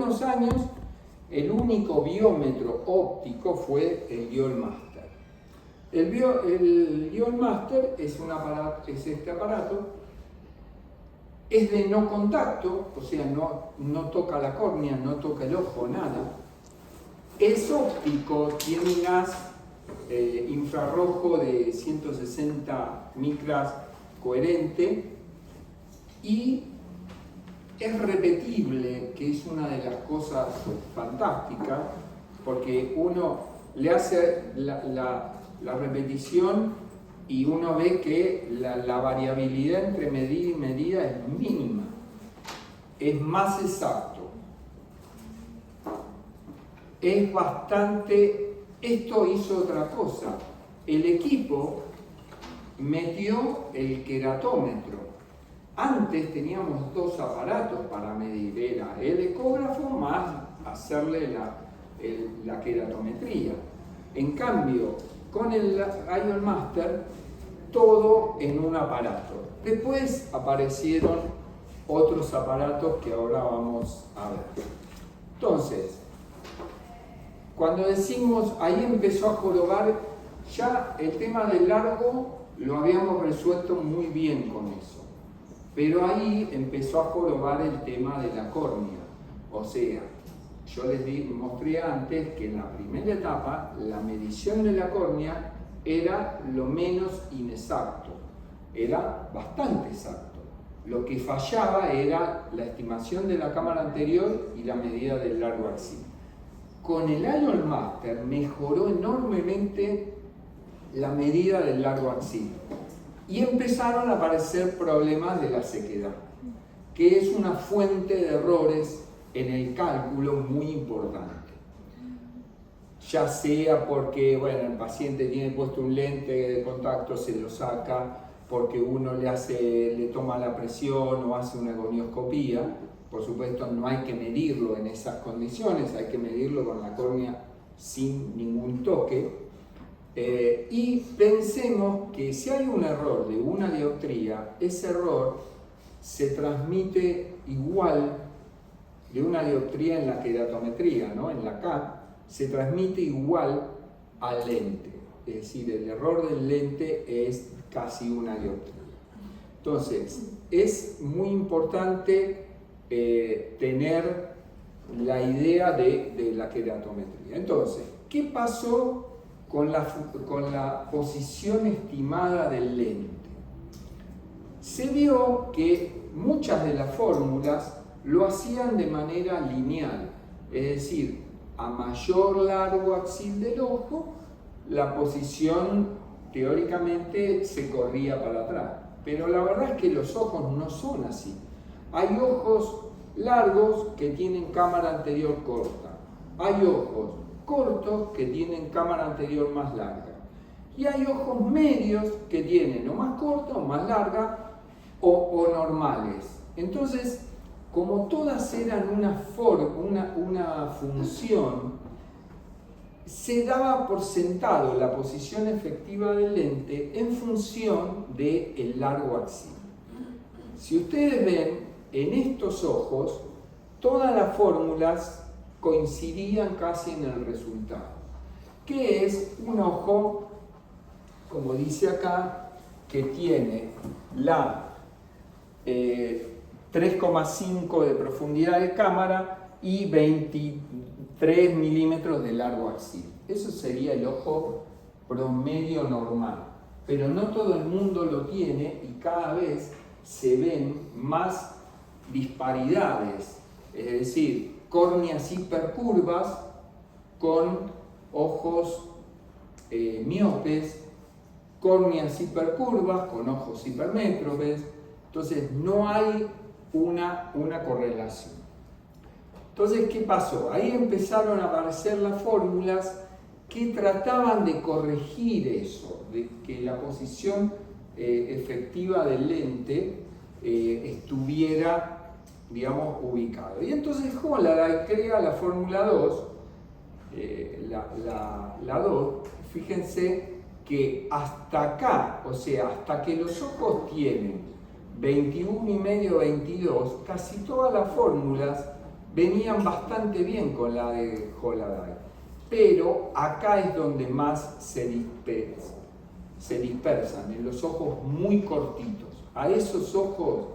unos años el único biómetro óptico fue el Guiol-Master. El Guiol-Master es este aparato, es de no contacto, o sea, no toca la córnea, no toca el ojo, nada. Es óptico, tiene un haz infrarrojo de 160 micras coherente y es repetible, que es una de las cosas fantásticas, porque uno le hace la repetición y uno ve que la variabilidad entre medida y medida es mínima, es más exacto. Es bastante... Esto hizo otra cosa. El equipo metió el queratómetro. Antes teníamos dos aparatos para medir, era el ecógrafo más hacerle la queratometría. En cambio, con el Guiol-Master, todo en un aparato. Después aparecieron otros aparatos que ahora vamos a ver. Entonces, cuando decimos, ahí empezó a jorobar, ya el tema del largo lo habíamos resuelto muy bien con eso. Pero ahí empezó a jorobar el tema de la córnea. O sea, yo les mostré antes que en la primera etapa la medición de la córnea era lo menos inexacto, era bastante exacto. Lo que fallaba era la estimación de la cámara anterior y la medida del largo axial. Con el Guiol-Master mejoró enormemente la medida del largo axial y empezaron a aparecer problemas de la sequedad, que es una fuente de errores en el cálculo muy importante. Ya sea porque el paciente tiene puesto un lente de contacto, se lo saca, porque uno le toma la presión o hace una gonioscopía. Por supuesto, no hay que medirlo en esas condiciones, hay que medirlo con la córnea sin ningún toque. Y pensemos que si hay un error de una dioptría, ese error se transmite igual de una dioptría en la queratometría, ¿no? En la K, se transmite igual al lente. Es decir, el error del lente es casi una dioptría. Entonces, es muy importante tener la idea de la queratometría. Entonces, ¿qué pasó con la posición estimada del lente? Se vio que muchas de las fórmulas lo hacían de manera lineal, es decir, a mayor largo axial del ojo, la posición teóricamente se corría para atrás. Pero la verdad es que los ojos no son así. Hay ojos largos que tienen cámara anterior corta. Hay ojos cortos que tienen cámara anterior más larga. Y hay ojos medios que tienen o más corta o más larga o normales. Entonces, como todas eran una función, se daba por sentado la posición efectiva del lente en función del largo axial. Si ustedes ven, en estos ojos, todas las fórmulas coincidían casi en el resultado, que es un ojo, como dice acá, que tiene la 3,5 de profundidad de cámara y 23 milímetros de largo axial. Eso sería el ojo promedio normal, pero no todo el mundo lo tiene y cada vez se ven más disparidades, es decir, córneas hipercurvas con ojos miopes, córneas hipercurvas con ojos hipermétropes. Entonces no hay una correlación. Entonces, ¿qué pasó? Ahí empezaron a aparecer las fórmulas que trataban de corregir eso, de que la posición efectiva del lente estuviera, digamos, ubicado. Y entonces Hollerith crea la fórmula 2, la 2, fíjense que hasta acá, o sea, hasta que los ojos tienen 21,5, 22, casi todas las fórmulas venían bastante bien con la de Holaday, pero acá es donde más se dispersan, en los ojos muy cortitos. A esos ojos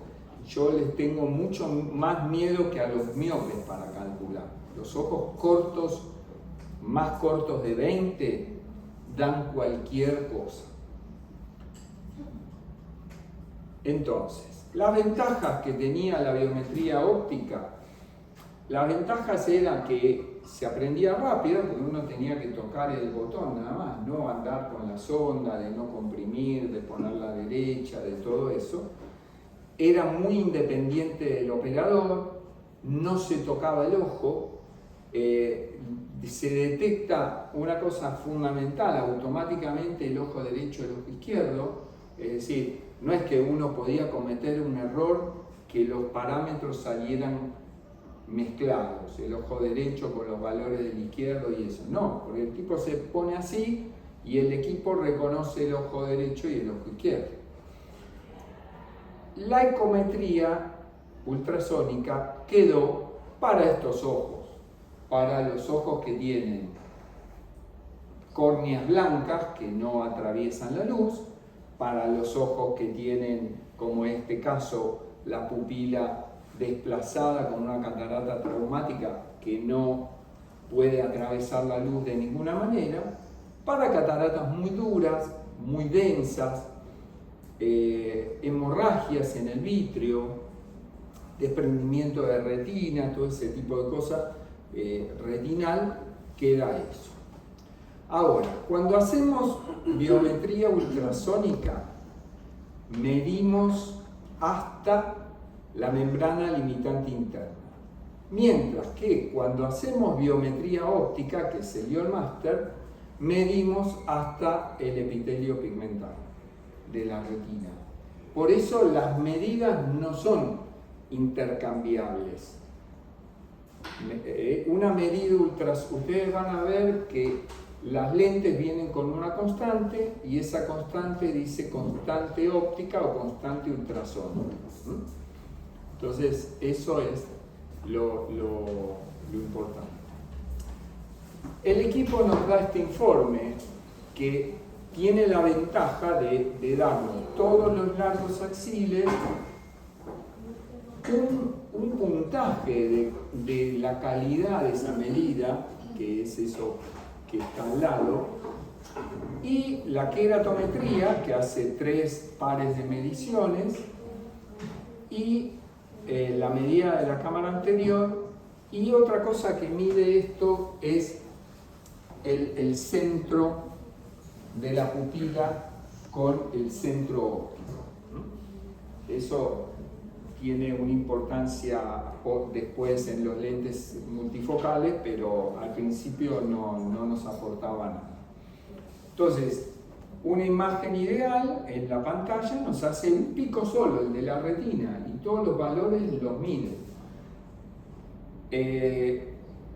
yo les tengo mucho más miedo que a los miopes para calcular. Los ojos cortos, más cortos de 20, dan cualquier cosa. Entonces, las ventajas que tenía la biometría óptica, las ventajas eran que se aprendía rápido, porque uno tenía que tocar el botón nada más, no andar con la sonda, de no comprimir, de ponerla derecha, de todo eso. Era muy independiente del operador, no se tocaba el ojo, se detecta una cosa fundamental, automáticamente el ojo derecho y el ojo izquierdo, es decir, no es que uno podía cometer un error que los parámetros salieran mezclados, el ojo derecho con los valores del izquierdo y eso, no, porque el tipo se pone así y el equipo reconoce el ojo derecho y el ojo izquierdo. La ecometría ultrasónica quedó para estos ojos, para los ojos que tienen córneas blancas que no atraviesan la luz, para los ojos que tienen, como en este caso, la pupila desplazada con una catarata traumática que no puede atravesar la luz de ninguna manera, para cataratas muy duras, muy densas, hemorragias en el vítreo, desprendimiento de retina, todo ese tipo de cosas retinal, queda eso. Ahora, cuando hacemos biometría ultrasónica, medimos hasta la membrana limitante interna. Mientras que cuando hacemos biometría óptica, que es el Ionmaster, medimos hasta el epitelio pigmental de la retina. Por eso las medidas no son intercambiables. Una medida ustedes van a ver que las lentes vienen con una constante y esa constante dice constante óptica o constante ultrasónica. Entonces eso es lo importante. El equipo nos da este informe que tiene la ventaja de darnos todos los largos axiles, un puntaje de la calidad de esa medida, que es eso que está al lado, y la queratometría, que hace 3 pares de mediciones, y la medida de la cámara anterior, y otra cosa que mide esto es el centro de la pupila con el centro óptico. Eso tiene una importancia después en los lentes multifocales, pero al principio no nos aportaba nada. Entonces, una imagen ideal en la pantalla nos hace un pico solo, el de la retina, y todos los valores los mide.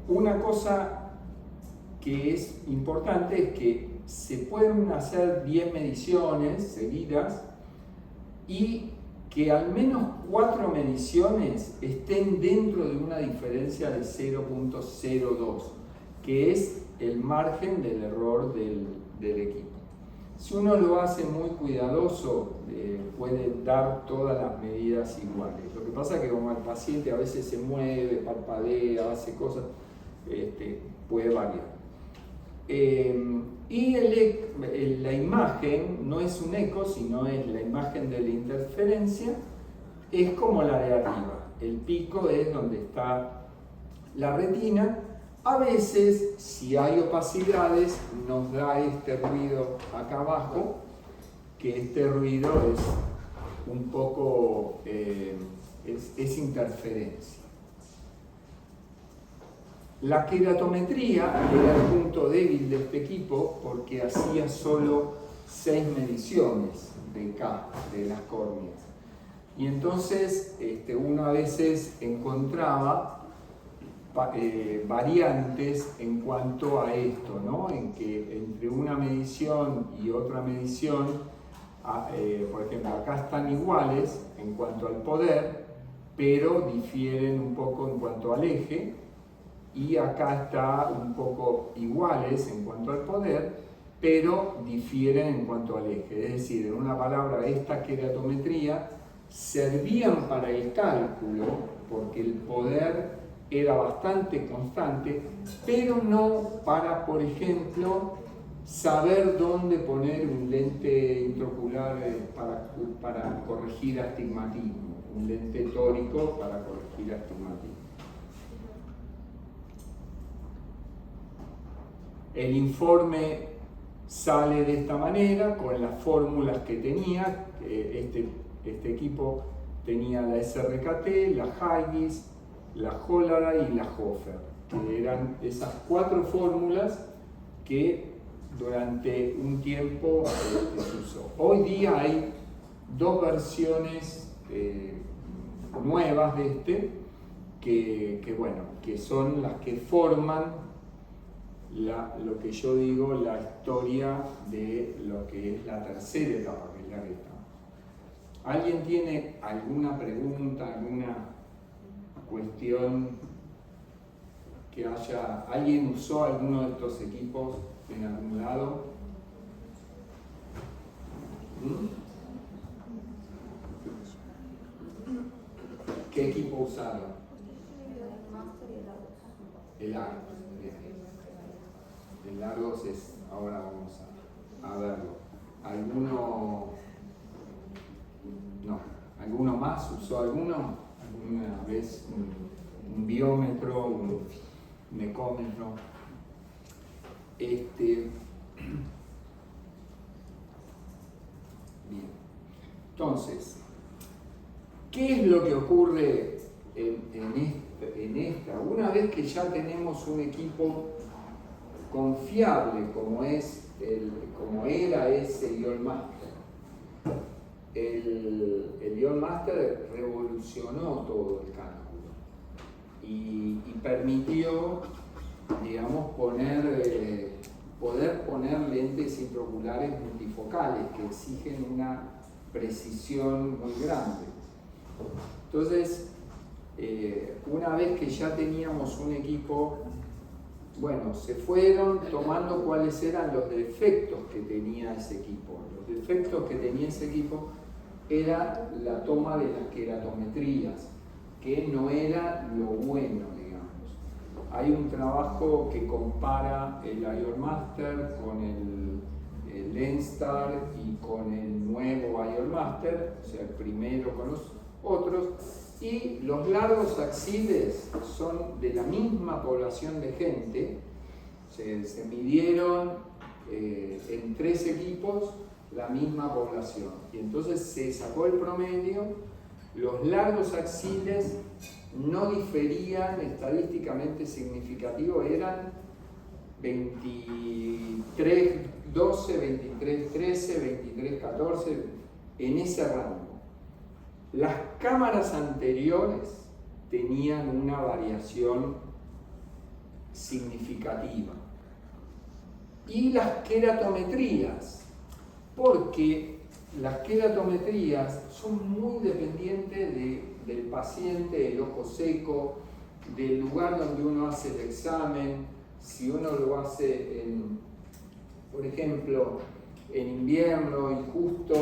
Una cosa que es importante es que se pueden hacer 10 mediciones seguidas y que al menos 4 mediciones estén dentro de una diferencia de 0.02, que es el margen del error del equipo. Si uno lo hace muy cuidadoso, puede dar todas las medidas iguales. Lo que pasa es que como el paciente a veces se mueve, parpadea, hace cosas, puede variar. Y la imagen no es un eco, sino es la imagen de la interferencia, es como la de arriba. El pico es donde está la retina. A veces, si hay opacidades, nos da este ruido acá abajo, que este ruido es un poco, es interferencia. La queratometría era el punto débil de este equipo porque hacía solo 6 mediciones de las córneas. Y entonces uno a veces encontraba variantes en cuanto a esto, ¿no? En que entre una medición y otra medición, por ejemplo, acá están iguales en cuanto al poder, pero difieren un poco en cuanto al eje, y acá está un poco iguales en cuanto al poder, pero difieren en cuanto al eje. Es decir, en una palabra, esta queratometría servían para el cálculo, porque el poder era bastante constante, pero no para, por ejemplo, saber dónde poner un lente intraocular para corregir astigmatismo, un lente tórico para corregir astigmatismo. El informe sale de esta manera, con las fórmulas que tenía. Este equipo tenía la SRKT, la Haigis, la Hollara y la Hofer, que eran esas 4 fórmulas que durante un tiempo se usó. Hoy día hay 2 versiones nuevas de que son las que forman lo que yo digo, la historia de lo que es la tercera etapa, que es la que estamos. ¿Alguien tiene alguna pregunta, alguna cuestión que haya? ¿Alguien usó alguno de estos equipos en algún lado? ¿Qué equipo usaron? El Argos. El Argos es, ahora vamos a verlo. ¿Alguno más usó alguno? ¿Alguna vez un biómetro, un mecómetro? Bien. Entonces, ¿qué es lo que ocurre en esta? Una vez que ya tenemos un equipo confiable como era ese Ion Master, el Ion Master revolucionó todo el cálculo y permitió, digamos, poder poner lentes intraoculares multifocales que exigen una precisión muy grande. Entonces, una vez que ya teníamos un equipo, bueno, se fueron tomando cuáles eran los defectos que tenía ese equipo. Los defectos que tenía ese equipo era la toma de las queratometrías, que no era lo bueno, digamos. Hay un trabajo que compara el Ion Master con el Lenstar y con el nuevo Ion Master, o sea, el primero con los otros, y los largos axiles son de la misma población de gente. Se midieron en 3 equipos la misma población, y entonces se sacó el promedio. Los largos axiles no diferían estadísticamente significativo, eran 23-12, 23-13, 23-14, en ese rango. Las cámaras anteriores tenían una variación significativa. Y las queratometrías, porque las queratometrías son muy dependientes del paciente, del ojo seco, del lugar donde uno hace el examen. Si uno lo hace, por ejemplo, en invierno y justo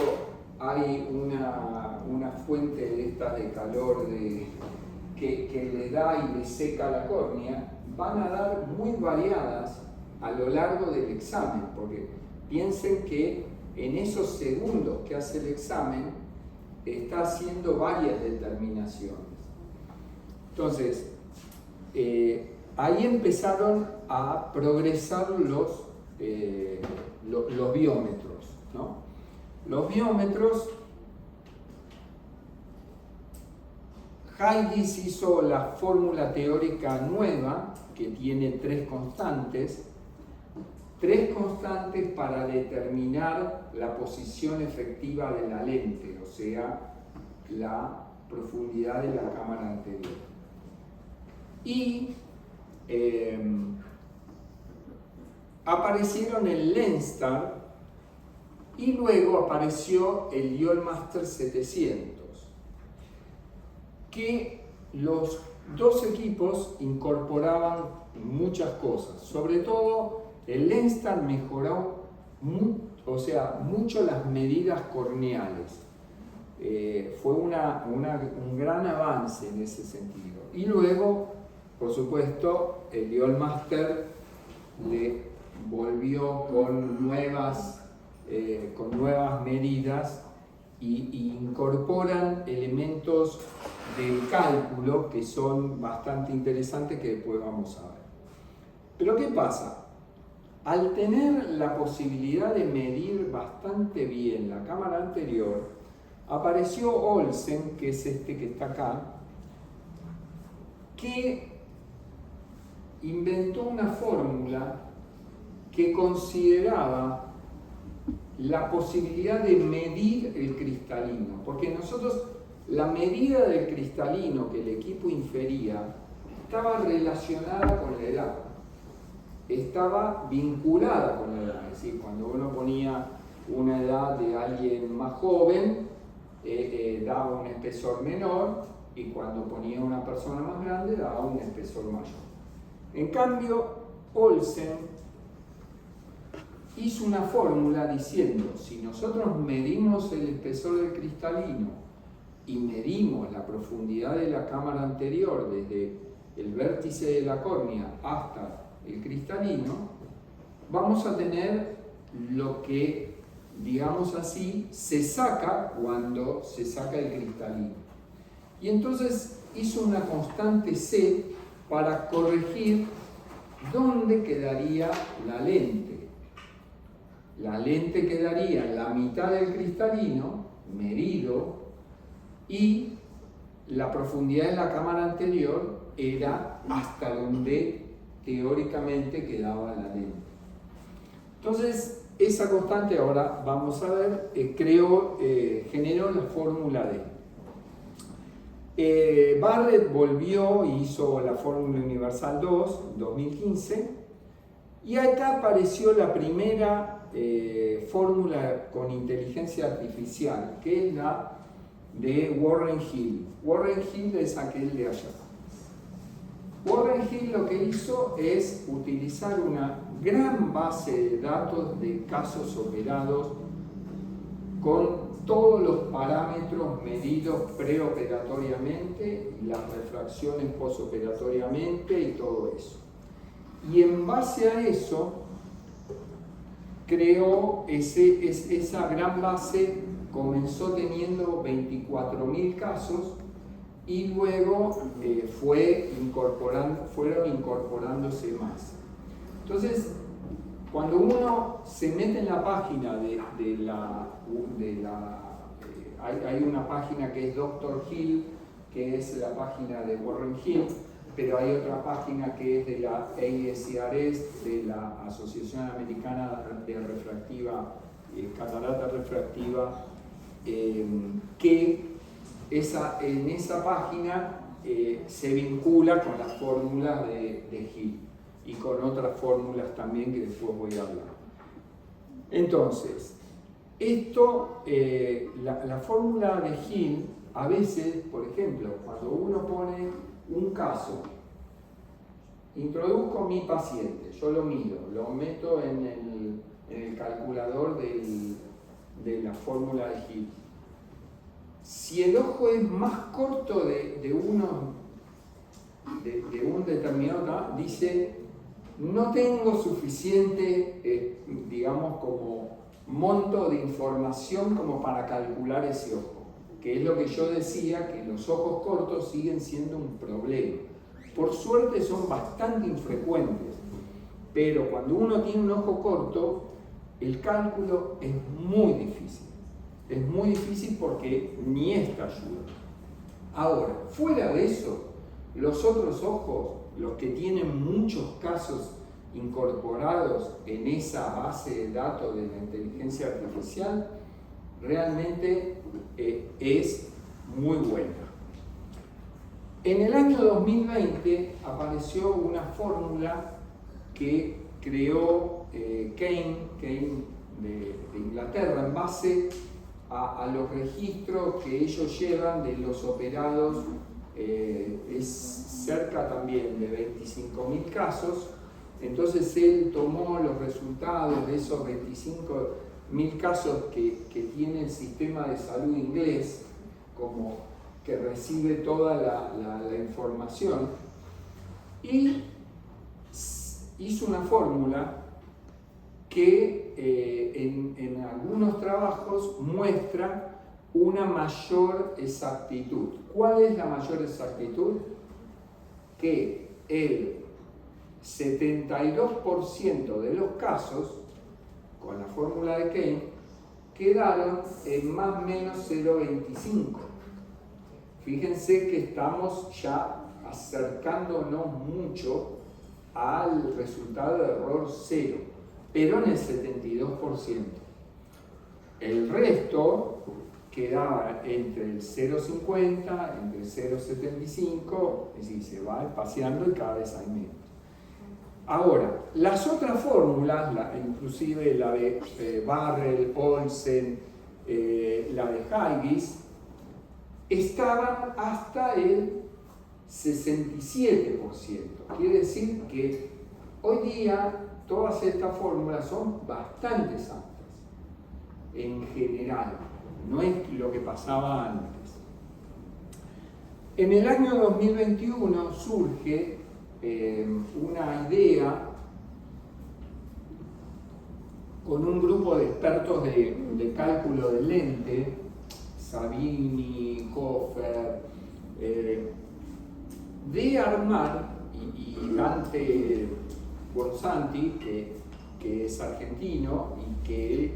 hay una fuente de estas de calor que le da y le seca la córnea, van a dar muy variadas a lo largo del examen, porque piensen que en esos segundos que hace el examen está haciendo varias determinaciones. Entonces, ahí empezaron a progresar los biómetros, ¿no? Los biómetros, Haigis hizo la fórmula teórica nueva que tiene 3 constantes para determinar la posición efectiva de la lente, o sea, la profundidad de la cámara anterior. Y aparecieron el Lenstar y luego apareció el Ion Master 700. que los dos equipos incorporaban muchas cosas. Sobre todo, el Lenstar mejoró mucho las medidas corneales. Fue un gran avance en ese sentido. Y luego, por supuesto, el Leoldmaster le volvió con nuevas medidas y incorporan elementos del cálculo que son bastante interesantes, que después vamos a ver. Pero ¿qué pasa? Al tener la posibilidad de medir bastante bien la cámara anterior, apareció Olsen, que es este que está acá, que inventó una fórmula que consideraba la posibilidad de medir el cristalino, porque nosotros, la medida del cristalino que el equipo infería estaba relacionada con la edad, estaba vinculada con la edad. Es decir, cuando uno ponía una edad de alguien más joven, daba un espesor menor, y cuando ponía una persona más grande daba un espesor mayor. En cambio, Olsen hizo una fórmula diciendo: si nosotros medimos el espesor del cristalino y medimos la profundidad de la cámara anterior desde el vértice de la córnea hasta el cristalino, vamos a tener lo que, digamos así, se saca cuando se saca el cristalino. Y entonces hizo una constante C para corregir dónde quedaría la lente. La lente quedaría en la mitad del cristalino, medido, y la profundidad de la cámara anterior era hasta donde teóricamente quedaba la lente. Entonces, esa constante, ahora vamos a ver, generó la fórmula D. Barrett volvió y hizo la fórmula universal 2, 2015, y acá apareció la primera fórmula con inteligencia artificial, que es la de Warren Hill. Warren Hill es aquel de allá. Warren Hill lo que hizo es utilizar una gran base de datos de casos operados con todos los parámetros medidos preoperatoriamente, y las refracciones posoperatoriamente y todo eso. Y en base a eso creó esa gran base. Comenzó teniendo 24.000 casos y luego fueron incorporándose más. Entonces, cuando uno se mete en la página hay una página que es Dr. Hill, que es la página de Warren Hill, pero hay otra página que es de la ASRS, de la Asociación Americana de Refractiva, Catarata Refractiva, que en esa página se vincula con las fórmulas de Hill y con otras fórmulas también que después voy a hablar. Entonces, la fórmula de Hill, a veces, por ejemplo, cuando uno pone un caso, introduzco mi paciente, yo lo mido, lo meto en el calculador de la fórmula de Hill. Si el ojo es más corto de un determinado, dice: no tengo suficiente, digamos, como monto de información como para calcular ese ojo, que es lo que yo decía, que los ojos cortos siguen siendo un problema. Por suerte son bastante infrecuentes, pero cuando uno tiene un ojo corto, el cálculo es muy difícil. Es muy difícil porque ni esta ayuda. Ahora, fuera de eso, los otros ojos, los que tienen muchos casos incorporados en esa base de datos de la inteligencia artificial, realmente es muy buena. En el año 2020 apareció una fórmula que creó Kane de Inglaterra, en base a los registros que ellos llevan de los operados es cerca también de 25.000 casos. Entonces él tomó los resultados de esos 25.000 casos que tiene el sistema de salud inglés, como que recibe toda la información, y hizo una fórmula que en algunos trabajos muestra una mayor exactitud. ¿Cuál es la mayor exactitud? Que el 72% de los casos, con la fórmula de Keynes, quedaron en más o menos 0,25. Fíjense que estamos ya acercándonos mucho al resultado de error cero, pero en el 72%. El resto quedaba entre el 0,50, entre el 0,75, es decir, se va espaciando y cada vez hay menos. Ahora, las otras fórmulas, inclusive la de Barrel, Olsen, la de Haigis, estaban hasta el 67%. Quiere decir que hoy día todas estas fórmulas son bastante exactas, en general, no es lo que pasaba antes. En el año 2021 surge una idea con un grupo de expertos de cálculo de lente, Sabini, Hofer, de armar, y Dante Bonsanti, que es argentino y que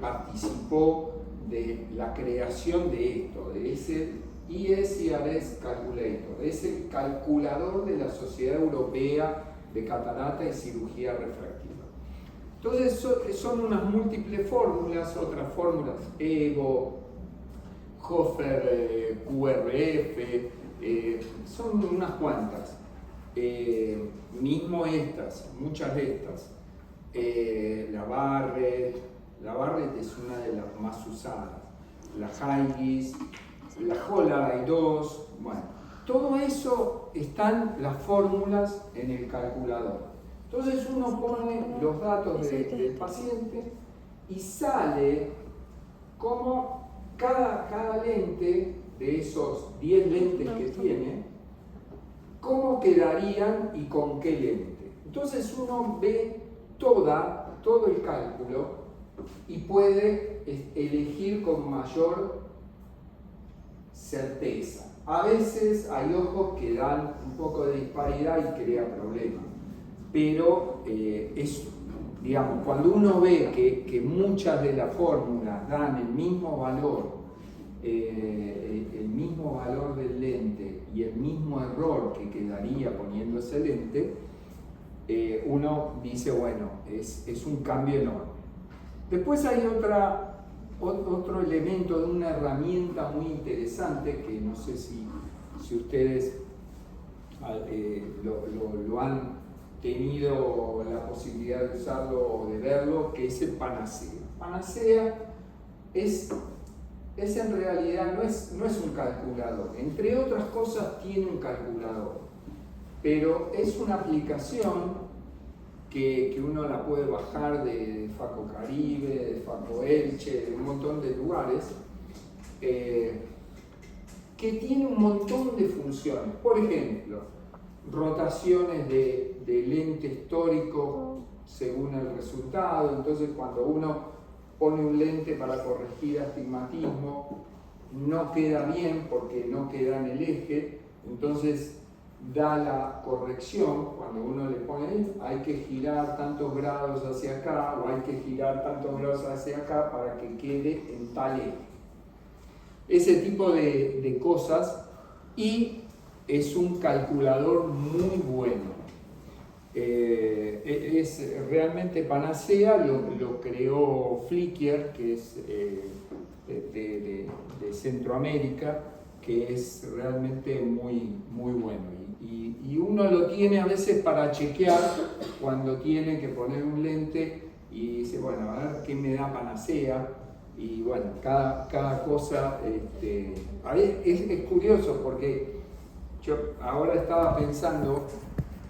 participó de la creación de esto, de ese ISRS Calculator, es el calculador de la Sociedad Europea de Catarata y Cirugía Refractiva. Entonces son unas múltiples fórmulas, otras fórmulas, EVO, Hofer, QRF, son unas cuantas, mismo estas, muchas de estas, la Barrett es una de las más usadas, la Haigis, la Hollarday 2, bueno, todo eso están las fórmulas en el calculador. Entonces uno pone los datos del paciente y sale como cada lente de esos 10 lentes que tiene, cómo quedarían y con qué lente. Entonces uno ve todo el cálculo y puede elegir con mayor certeza. A veces hay ojos que dan un poco de disparidad y crea problemas, pero digamos, cuando uno ve que muchas de las fórmulas dan el mismo valor del lente y el mismo error que quedaría poniendo ese lente, uno dice, bueno, es un cambio enorme. Después hay otro elemento de una herramienta muy interesante que no sé si ustedes lo han tenido la posibilidad de usarlo o de verlo, que es el Panacea. Panacea es en realidad no es un calculador, entre otras cosas tiene un calculador, pero es una aplicación que uno la puede bajar de Faco Caribe, de Faco Elche, de un montón de lugares, que tiene un montón de funciones. Por ejemplo, rotaciones de lente histórico según el resultado. Entonces, cuando uno pone un lente para corregir astigmatismo, no queda bien porque no queda en el eje, entonces da la corrección. Cuando uno le pone, hay que girar tantos grados hacia acá o hay que girar tantos grados hacia acá para que quede en tal eje. Ese tipo de cosas, y es un calculador muy bueno. Es realmente Panacea, lo creó Flicker, que es de Centroamérica, que es realmente muy, muy bueno. Y uno lo tiene a veces para chequear cuando tiene que poner un lente y dice, bueno, a ver qué me da Panacea. Y bueno, cada cosa, es curioso porque Yo ahora estaba pensando